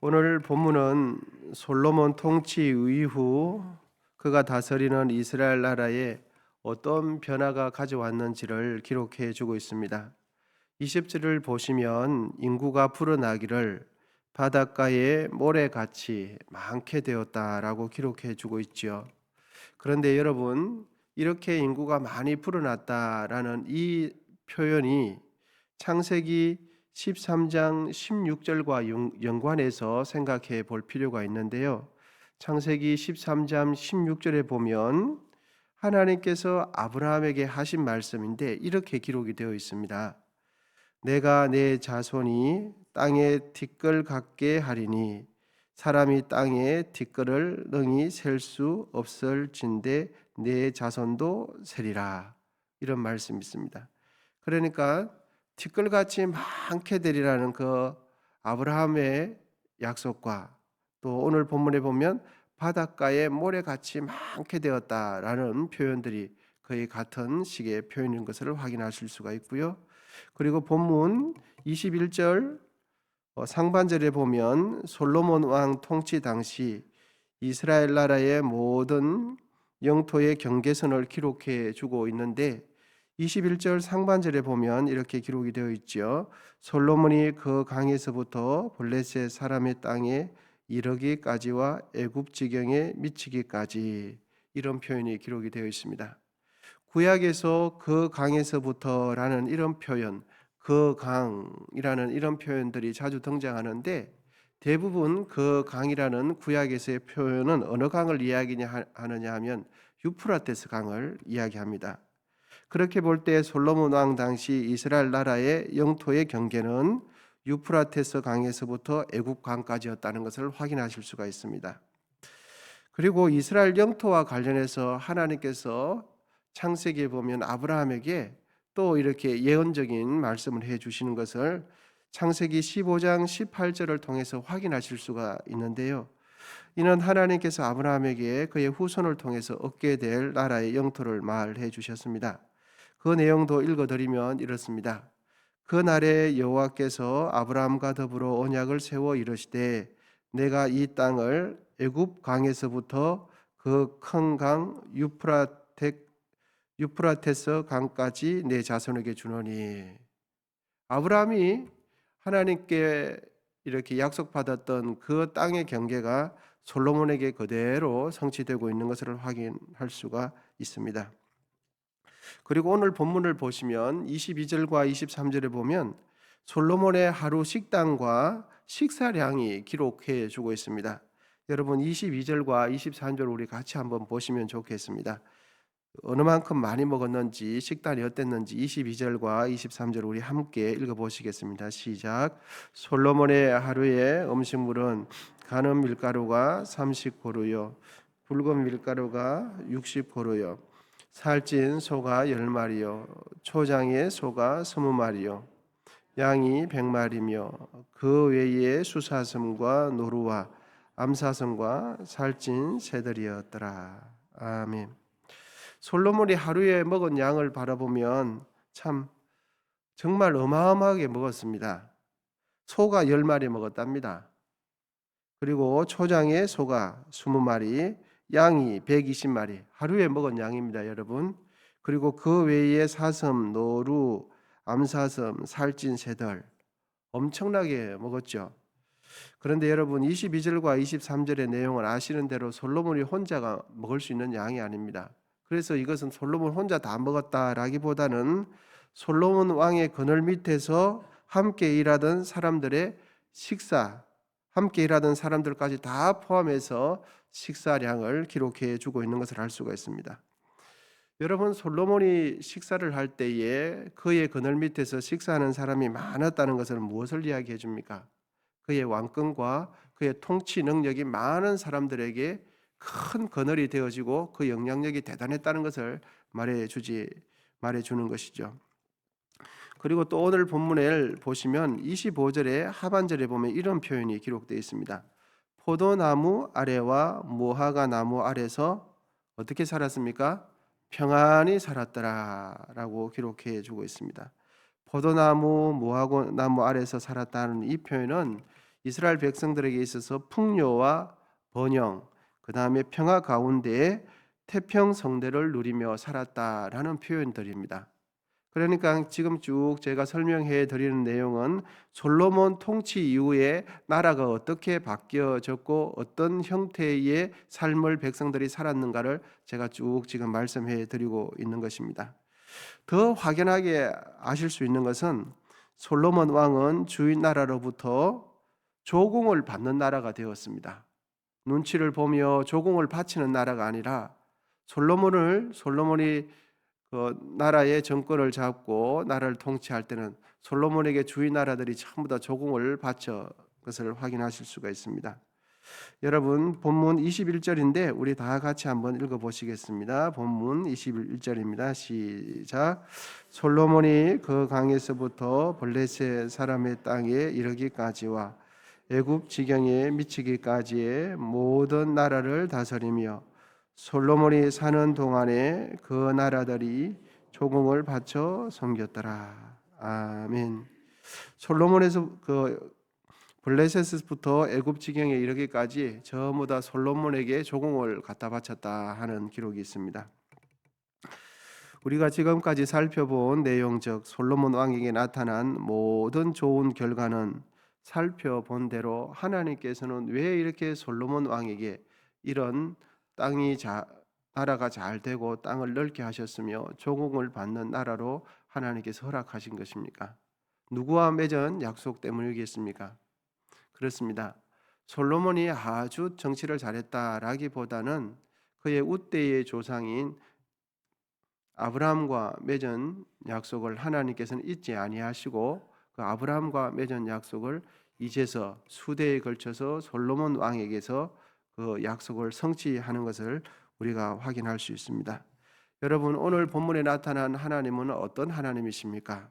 오늘 본문은 솔로몬 통치 이후 그가 다스리는 이스라엘 나라에 어떤 변화가 가져왔는지를 기록해 주고 있습니다. 20절을 보시면 인구가 불어나기를 바닷가에 모래같이 많게 되었다라고 기록해 주고 있죠. 그런데 여러분, 이렇게 인구가 많이 불어났다라는 이 표현이 창세기 13장 16절과 연관해서 생각해 볼 필요가 있는데요. 창세기 13장 16절에 보면 하나님께서 아브라함에게 하신 말씀인데 이렇게 기록이 되어 있습니다. 내가 내 자손이 땅에 티끌 같게 하리니 사람이 땅에 티끌을 능히 셀 수 없을진데 내 자손도 세리라. 이런 말씀이 있습니다. 그러니까 티끌같이 많게 되리라는 그 아브라함의 약속과 또 오늘 본문에 보면 바닷가에 모래같이 많게 되었다라는 표현들이 거의 같은 식의 표현인 것을 확인하실 수가 있고요. 그리고 본문 21절 상반절에 보면 솔로몬 왕 통치 당시 이스라엘 나라의 모든 영토의 경계선을 기록해 주고 있는데 21절 상반절에 보면 이렇게 기록이 되어 있죠. 솔로몬이 그 강에서부터 블레셋 사람의 땅에 이르기까지와 애굽 지경에 미치기까지 이런 표현이 기록이 되어 있습니다. 구약에서 그 강에서부터라는 이런 표현, 그 강이라는 이런 표현들이 자주 등장하는데 대부분 그 강이라는 구약에서의 표현은 어느 강을 이야기하느냐 하면 유프라테스 강을 이야기합니다. 그렇게 볼 때 솔로몬 왕 당시 이스라엘 나라의 영토의 경계는 유프라테스 강에서부터 애굽 강까지였다는 것을 확인하실 수가 있습니다. 그리고 이스라엘 영토와 관련해서 하나님께서 창세기에 보면 아브라함에게 또 이렇게 예언적인 말씀을 해 주시는 것을 창세기 15장 18절을 통해서 확인하실 수가 있는데요. 이는 하나님께서 아브라함에게 그의 후손을 통해서 얻게 될 나라의 영토를 말해 주셨습니다. 그 내용도 읽어드리면 이렇습니다. 그 날에 여호와께서 아브라함과 더불어 언약을 세워 이르시되 내가 이 땅을 애굽 강에서부터 그 큰 강 유프라테스 강까지 내 자손에게 주노니. 아브라함이 하나님께 이렇게 약속받았던 그 땅의 경계가 솔로몬에게 그대로 성취되고 있는 것을 확인할 수가 있습니다. 그리고 오늘 본문을 보시면 22절과 23절에 보면 솔로몬의 하루 식단과 식사량이 기록해 주고 있습니다. 여러분 22절과 23절 우리 같이 한번 보시면 좋겠습니다. 어느 만큼 많이 먹었는지 식단이 어땠는지 22절과 23절 우리 함께 읽어보시겠습니다. 시작. 솔로몬의 하루의 음식물은 가는 밀가루가 30포르요 붉은 밀가루가 60포르요 살찐 소가 10마리요 초장의 소가 20마리요 양이 100마리며 그 외에 수사슴과 노루와 암사슴과 살찐 새들이었더라. 아멘. 솔로몬이 하루에 먹은 양을 바라보면 참 정말 어마어마하게 먹었습니다. 소가 10마리 먹었답니다. 그리고 초장에 소가 20마리, 양이 120마리 하루에 먹은 양입니다, 여러분. 그리고 그 외에 사슴, 노루, 암사슴, 살찐 새들 엄청나게 먹었죠. 그런데 여러분 22절과 23절의 내용을 아시는 대로 솔로몬이 혼자가 먹을 수 있는 양이 아닙니다. 그래서 이것은 솔로몬 혼자 다 먹었다라기보다는 솔로몬 왕의 그늘 밑에서 함께 일하던 사람들의 식사, 함께 일하던 사람들까지 다 포함해서 식사량을 기록해 주고 있는 것을 알 수가 있습니다. 여러분 솔로몬이 식사를 할 때에 그의 그늘 밑에서 식사하는 사람이 많았다는 것은 무엇을 이야기해 줍니까? 그의 왕권과 그의 통치 능력이 많은 사람들에게 큰 그늘이 되어지고 그 영향력이 대단했다는 것을 말해주는 것이죠. 그리고 또 오늘 본문을 보시면 25절의 하반절에 보면 이런 표현이 기록되어 있습니다. 포도나무 아래와 무화과 나무 아래서 어떻게 살았습니까? 평안히 살았더라라고 기록해 주고 있습니다. 포도나무, 무화과 나무 아래서 살았다는 이 표현은 이스라엘 백성들에게 있어서 풍요와 번영, 그 다음에 평화 가운데에 태평 성대를 누리며 살았다라는 표현들입니다. 그러니까 지금 쭉 제가 설명해 드리는 내용은 솔로몬 통치 이후에 나라가 어떻게 바뀌어졌고 어떤 형태의 삶을 백성들이 살았는가를 제가 쭉 지금 말씀해 드리고 있는 것입니다. 더 확연하게 아실 수 있는 것은 솔로몬 왕은 주인 나라로부터 조공을 받는 나라가 되었습니다. 눈치를 보며 조공을 바치는 나라가 아니라 솔로몬이 그 나라의 정권을 잡고 나라를 통치할 때는 솔로몬에게 주위 나라들이 전부 다 조공을 바쳐 것을 확인하실 수가 있습니다. 여러분 본문 21절인데 우리 다 같이 한번 읽어 보시겠습니다. 본문 21절입니다. 시작. 솔로몬이 그 강에서부터 블레셋 사람의 땅에 이르기까지와 애굽 지경에 미치기까지의 모든 나라를 다스리며 솔로몬이 사는 동안에 그 나라들이 조공을 바쳐 섬겼더라. 아멘. 솔로몬에서 블레셋부터 애굽 지경에 이르기까지 전부 다 솔로몬에게 조공을 갖다 바쳤다 하는 기록이 있습니다. 우리가 지금까지 살펴본 내용 즉 솔로몬 왕에게 나타난 모든 좋은 결과는 살펴본 대로 하나님께서는 왜 이렇게 솔로몬 왕에게 이런 나라가 잘 되고 땅을 넓게 하셨으며 조공을 받는 나라로 하나님께서 허락하신 것입니까? 누구와 맺은 약속 때문이겠습니까? 그렇습니다. 솔로몬이 아주 정치를 잘했다라기보다는 그의 우대의 조상인 아브라함과 맺은 약속을 하나님께서는 잊지 아니하시고 그 아브라함과 맺은 약속을 이제서 수대에 걸쳐서 솔로몬 왕에게서 그 약속을 성취하는 것을 우리가 확인할 수 있습니다. 여러분 오늘 본문에 나타난 하나님은 어떤 하나님이십니까?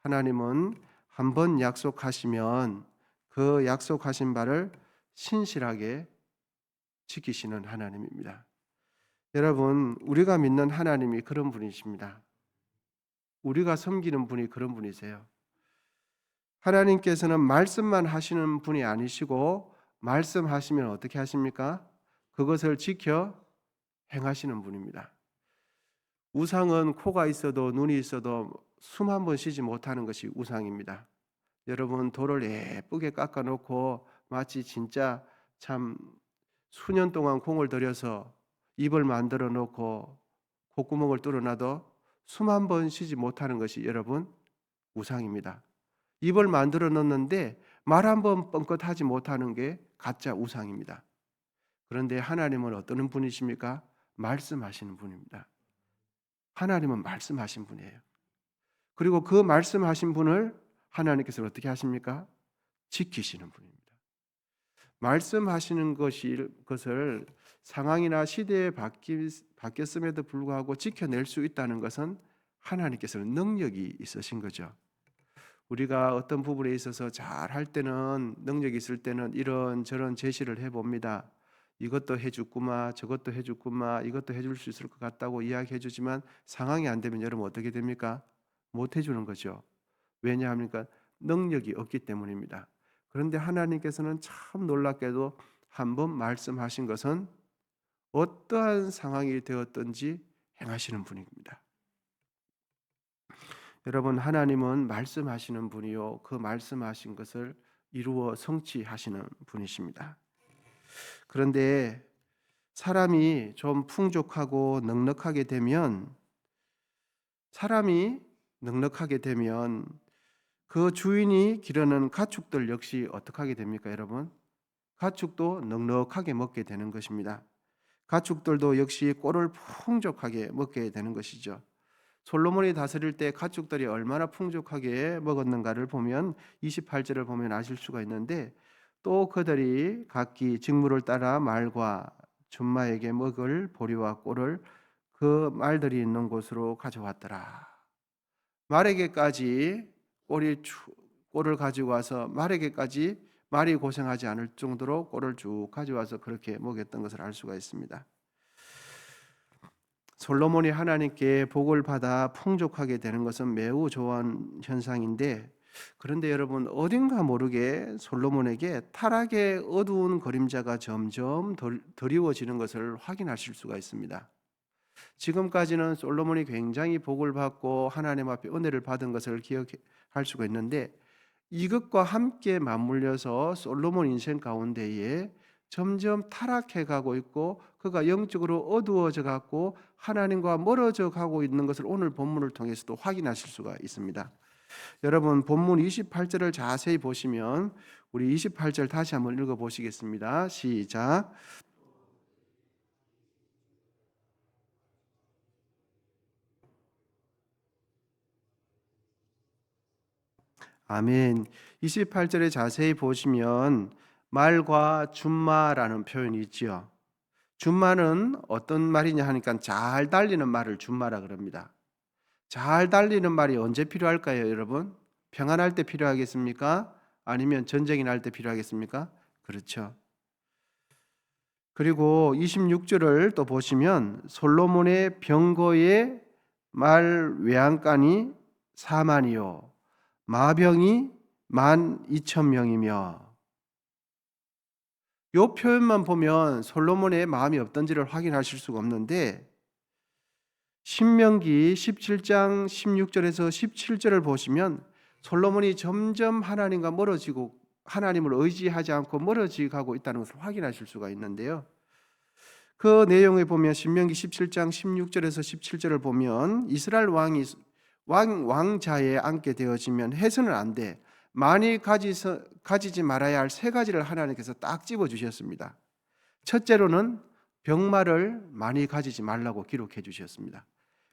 하나님은 한번 약속하시면 그 약속하신 바를 신실하게 지키시는 하나님입니다. 여러분 우리가 믿는 하나님이 그런 분이십니다. 우리가 섬기는 분이 그런 분이세요. 하나님께서는 말씀만 하시는 분이 아니시고 말씀하시면 어떻게 하십니까? 그것을 지켜 행하시는 분입니다. 우상은 코가 있어도 눈이 있어도 숨 한 번 쉬지 못하는 것이 우상입니다. 여러분 돌을 예쁘게 깎아놓고 마치 진짜 참 수년 동안 공을 들여서 입을 만들어 놓고 콧구멍을 뚫어놔도 숨 한 번 쉬지 못하는 것이 여러분 우상입니다. 입을 만들어 놓는데 말 한 번 뻥끗하지 못하는 게 가짜 우상입니다. 그런데 하나님은 어떤 분이십니까? 말씀하시는 분입니다. 하나님은 말씀하신 분이에요. 그리고 그 말씀하신 분을 하나님께서 어떻게 하십니까? 지키시는 분입니다. 말씀하시는 것을 상황이나 시대에 바뀌었음에도 불구하고 지켜낼 수 있다는 것은 하나님께서는 능력이 있으신 거죠. 우리가 어떤 부분에 있어서 잘할 때는 능력이 있을 때는 이런저런 제시를 해봅니다. 이것도 해주구마 저것도 해주구마 이것도 해줄 수 있을 것 같다고 이야기해 주지만 상황이 안 되면 여러분 어떻게 됩니까? 못 해주는 거죠. 왜냐합니까? 능력이 없기 때문입니다. 그런데 하나님께서는 참 놀랍게도 한번 말씀하신 것은 어떠한 상황이 되었든지 행하시는 분입니다. 여러분 하나님은 말씀하시는 분이요 그 말씀하신 것을 이루어 성취하시는 분이십니다. 그런데 사람이 좀 풍족하고 넉넉하게 되면 그 주인이 기르는 가축들 역시 어떻게 하게 됩니까, 여러분? 가축도 넉넉하게 먹게 되는 것입니다. 가축들도 역시 꼴을 풍족하게 먹게 되는 것이죠. 솔로몬이 다스릴 때 가축들이 얼마나 풍족하게 먹었는가를 보면 28절을 보면 아실 수가 있는데 또 그들이 각기 직무를 따라 말과 준마에게 먹을 보리와 꼴을 그 말들이 있는 곳으로 가져왔더라. 말에게까지 꼴을 가지고 와서 말이 고생하지 않을 정도로 꼴을 쭉 가져와서 그렇게 먹였던 것을 알 수가 있습니다. 솔로몬이 하나님께 복을 받아 풍족하게 되는 것은 매우 좋은 현상인데 그런데 여러분, 어딘가 모르게 솔로몬에게 타락의 어두운 그림자가 점점 드리워지는 것을 확인하실 수가 있습니다. 지금까지는 솔로몬이 굉장히 복을 받고 하나님 앞에 은혜를 받은 것을 기억할 수가 있는데, 이것과 함께 맞물려서 솔로몬 인생 가운데에 점점 타락해 가고 있고 그가 영적으로 어두워져 가고 하나님과 멀어져 가고 있는 것을 오늘 본문을 통해서도 확인하실 수가 있습니다. 여러분, 본문 28절을 자세히 보시면, 우리 28절 다시 한번 읽어 보시겠습니다. 시작. 아멘. 28절에 자세히 보시면 말과 준마라는 표현이 있지요. 준마는 어떤 말이냐 하니까 잘 달리는 말을 준마라 그럽니다. 잘 달리는 말이 언제 필요할까요, 여러분? 평안할 때 필요하겠습니까? 아니면 전쟁이 날 때 필요하겠습니까? 그렇죠. 그리고 26절을 또 보시면 솔로몬의 병거의 말 외양간이 4만이요 마병이 12,000명이며, 이 표현만 보면 솔로몬의 마음이 어떤지를 확인하실 수가 없는데, 신명기 17장 16절에서 17절을 보시면 솔로몬이 점점 하나님과 멀어지고 하나님을 의지하지 않고 멀어지고 있다는 것을 확인하실 수가 있는데요. 그 내용에 보면 신명기 17장 16절에서 17절을 보면 이스라엘 왕이 왕자에 앉게 되어지면 해서는 안 돼. 많이 가지지 말아야 할 세 가지를 하나님께서 딱 집어 주셨습니다. 첫째로는 병마를 많이 가지지 말라고 기록해 주셨습니다.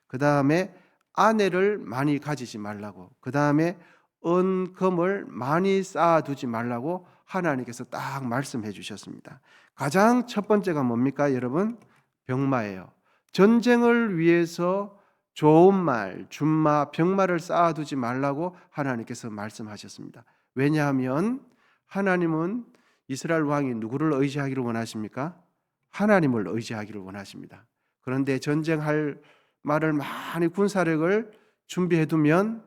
그 다음에 아내를 많이 가지지 말라고, 그 다음에 은금을 많이 쌓아두지 말라고 하나님께서 딱 말씀해 주셨습니다. 가장 첫 번째가 뭡니까, 여러분? 병마예요. 전쟁을 위해서 좋은 말, 준마, 병마를 쌓아두지 말라고 하나님께서 말씀하셨습니다. 왜냐하면 하나님은 이스라엘 왕이 누구를 의지하기를 원하십니까? 하나님을 의지하기를 원하십니다. 그런데 전쟁할 말을 많이 군사력을 준비해두면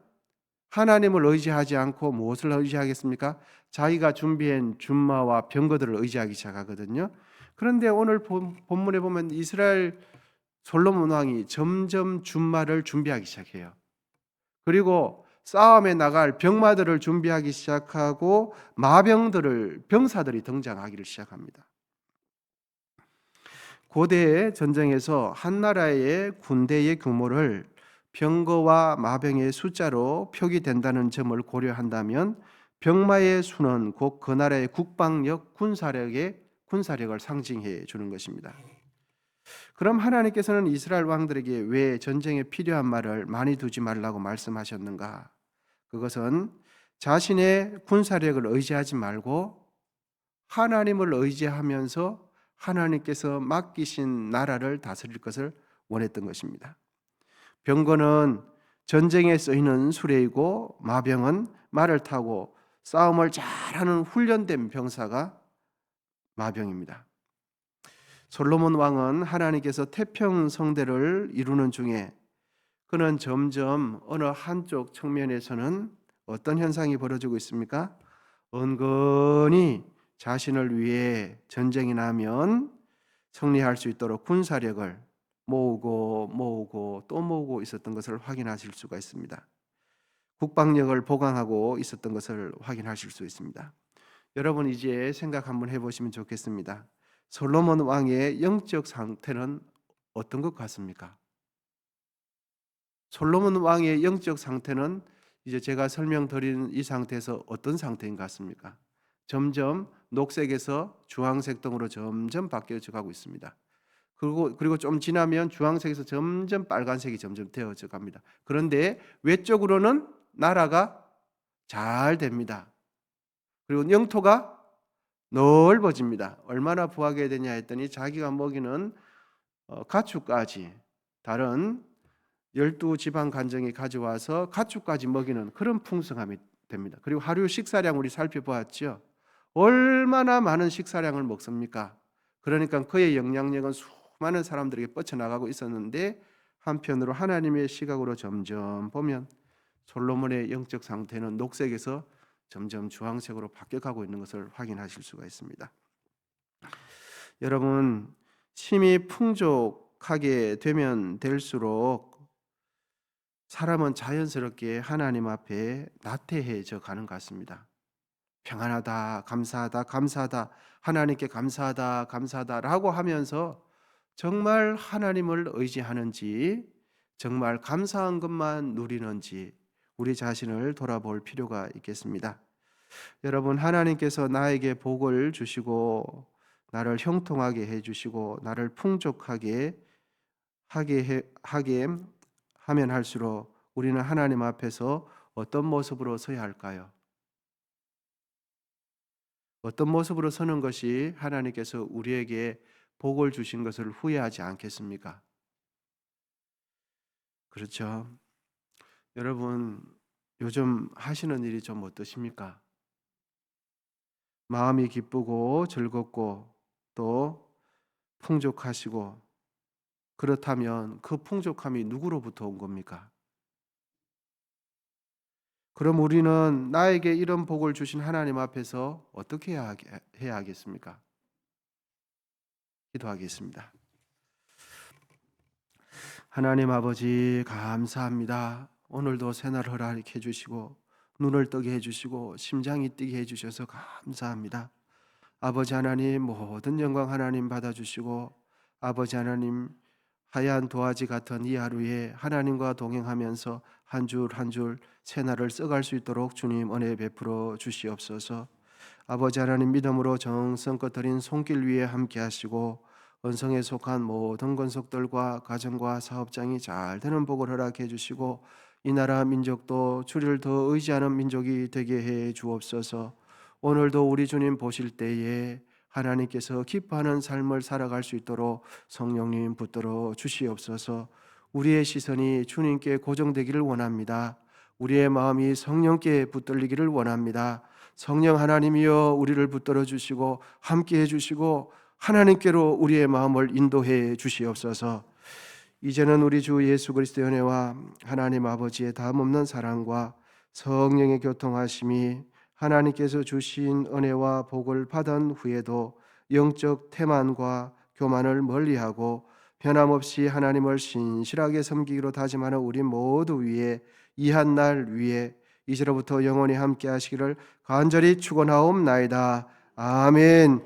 하나님을 의지하지 않고 무엇을 의지하겠습니까? 자기가 준비한 준마와 병거들을 의지하기 시작하거든요. 그런데 오늘 본문에 보면 이스라엘 솔로몬 왕이 점점 준마를 준비하기 시작해요. 그리고 싸움에 나갈 병마들을 준비하기 시작하고 병사들이 등장하기를 시작합니다. 고대의 전쟁에서 한 나라의 군대의 규모를 병거와 마병의 숫자로 표기된다는 점을 고려한다면 병마의 수는 곧 그 나라의 국방력, 군사력을 상징해 주는 것입니다. 그럼 하나님께서는 이스라엘 왕들에게 왜 전쟁에 필요한 말을 많이 두지 말라고 말씀하셨는가? 그것은 자신의 군사력을 의지하지 말고 하나님을 의지하면서 하나님께서 맡기신 나라를 다스릴 것을 원했던 것입니다. 병거는 전쟁에 쓰이는 수레이고 마병은 말을 타고 싸움을 잘하는 훈련된 병사가 마병입니다. 솔로몬 왕은 하나님께서 태평성대를 이루는 중에 그는 점점 어느 한쪽 측면에서는 어떤 현상이 벌어지고 있습니까? 은근히 자신을 위해 전쟁이 나면 승리할 수 있도록 군사력을 모으고 또 모으고 있었던 것을 확인하실 수가 있습니다. 국방력을 보강하고 있었던 것을 확인하실 수 있습니다. 여러분, 이제 생각 한번 해보시면 좋겠습니다. 솔로몬 왕의 영적 상태는 어떤 것 같습니까? 솔로몬 왕의 영적 상태는 이제 제가 설명드린 이 상태에서 어떤 상태인 것 같습니까? 점점 녹색에서 주황색 등으로 점점 바뀌어져 가고 있습니다. 그리고 좀 지나면 주황색에서 점점 빨간색이 점점 되어져 갑니다. 그런데 외적으로는 나라가 잘 됩니다. 그리고 영토가 넓어집니다. 얼마나 부하게 되냐 했더니 자기가 먹이는 가축까지 다른 12지방 간정이 가져와서 가축까지 먹이는 그런 풍성함이 됩니다. 그리고 하루 식사량 우리 살펴보았죠. 얼마나 많은 식사량을 먹습니까? 그러니까 그의 영향력은 수많은 사람들에게 뻗쳐나가고 있었는데, 한편으로 하나님의 시각으로 점점 보면 솔로몬의 영적 상태는 녹색에서 점점 주황색으로 바뀌어가고 있는 것을 확인하실 수가 있습니다. 여러분, 힘이 풍족하게 되면 될수록 사람은 자연스럽게 하나님 앞에 나태해져 가는 것 같습니다. 평안하다, 감사하다, 감사하다, 하나님께 감사하다, 감사하다라고 하면서 정말 하나님을 의지하는지, 정말 감사한 것만 누리는지 우리 자신을 돌아볼 필요가 있겠습니다. 여러분, 하나님께서 나에게 복을 주시고 나를 형통하게 해주시고 나를 풍족하게 하게 하면 할수록 우리는 하나님 앞에서 어떤 모습으로 서야 할까요? 어떤 모습으로 서는 것이 하나님께서 우리에게 복을 주신 것을 후회하지 않겠습니까? 그렇죠. 여러분, 요즘 하시는 일이 좀 어떠십니까? 마음이 기쁘고 즐겁고 또 풍족하시고, 그렇다면 그 풍족함이 누구로부터 온 겁니까? 그럼 우리는 나에게 이런 복을 주신 하나님 앞에서 어떻게 해야 하겠습니까? 기도하겠습니다. 하나님 아버지, 감사합니다. 오늘도 새날 허락해 주시고 눈을 뜨게 해 주시고 심장이 뛰게 해 주셔서 감사합니다. 아버지 하나님, 모든 영광 하나님 받아주시고, 아버지 하나님, 하얀 도화지 같은 이 하루에 하나님과 동행하면서 한 줄 한 줄 새날을 써갈 수 있도록 주님 은혜 베풀어 주시옵소서. 아버지 하나님, 믿음으로 정성껏 드린 손길 위에 함께 하시고 언성에 속한 모든 권속들과 가정과 사업장이 잘 되는 복을 허락해 주시고, 이 나라 민족도 주를 더 의지하는 민족이 되게 해 주옵소서. 오늘도 우리 주님 보실 때에 하나님께서 기뻐하는 삶을 살아갈 수 있도록 성령님 붙들어 주시옵소서. 우리의 시선이 주님께 고정되기를 원합니다. 우리의 마음이 성령께 붙들리기를 원합니다. 성령 하나님이여, 우리를 붙들어 주시고 함께 해 주시고 하나님께로 우리의 마음을 인도해 주시옵소서. 이제는 우리 주 예수 그리스도의 은혜와 하나님 아버지의 다함없는 사랑과 성령의 교통하심이, 하나님께서 주신 은혜와 복을 받은 후에도 영적 태만과 교만을 멀리하고 변함없이 하나님을 신실하게 섬기기로 다짐하는 우리 모두 위에, 이 한 날 위에 이제로부터 영원히 함께 하시기를 간절히 축원하옵나이다. 아멘.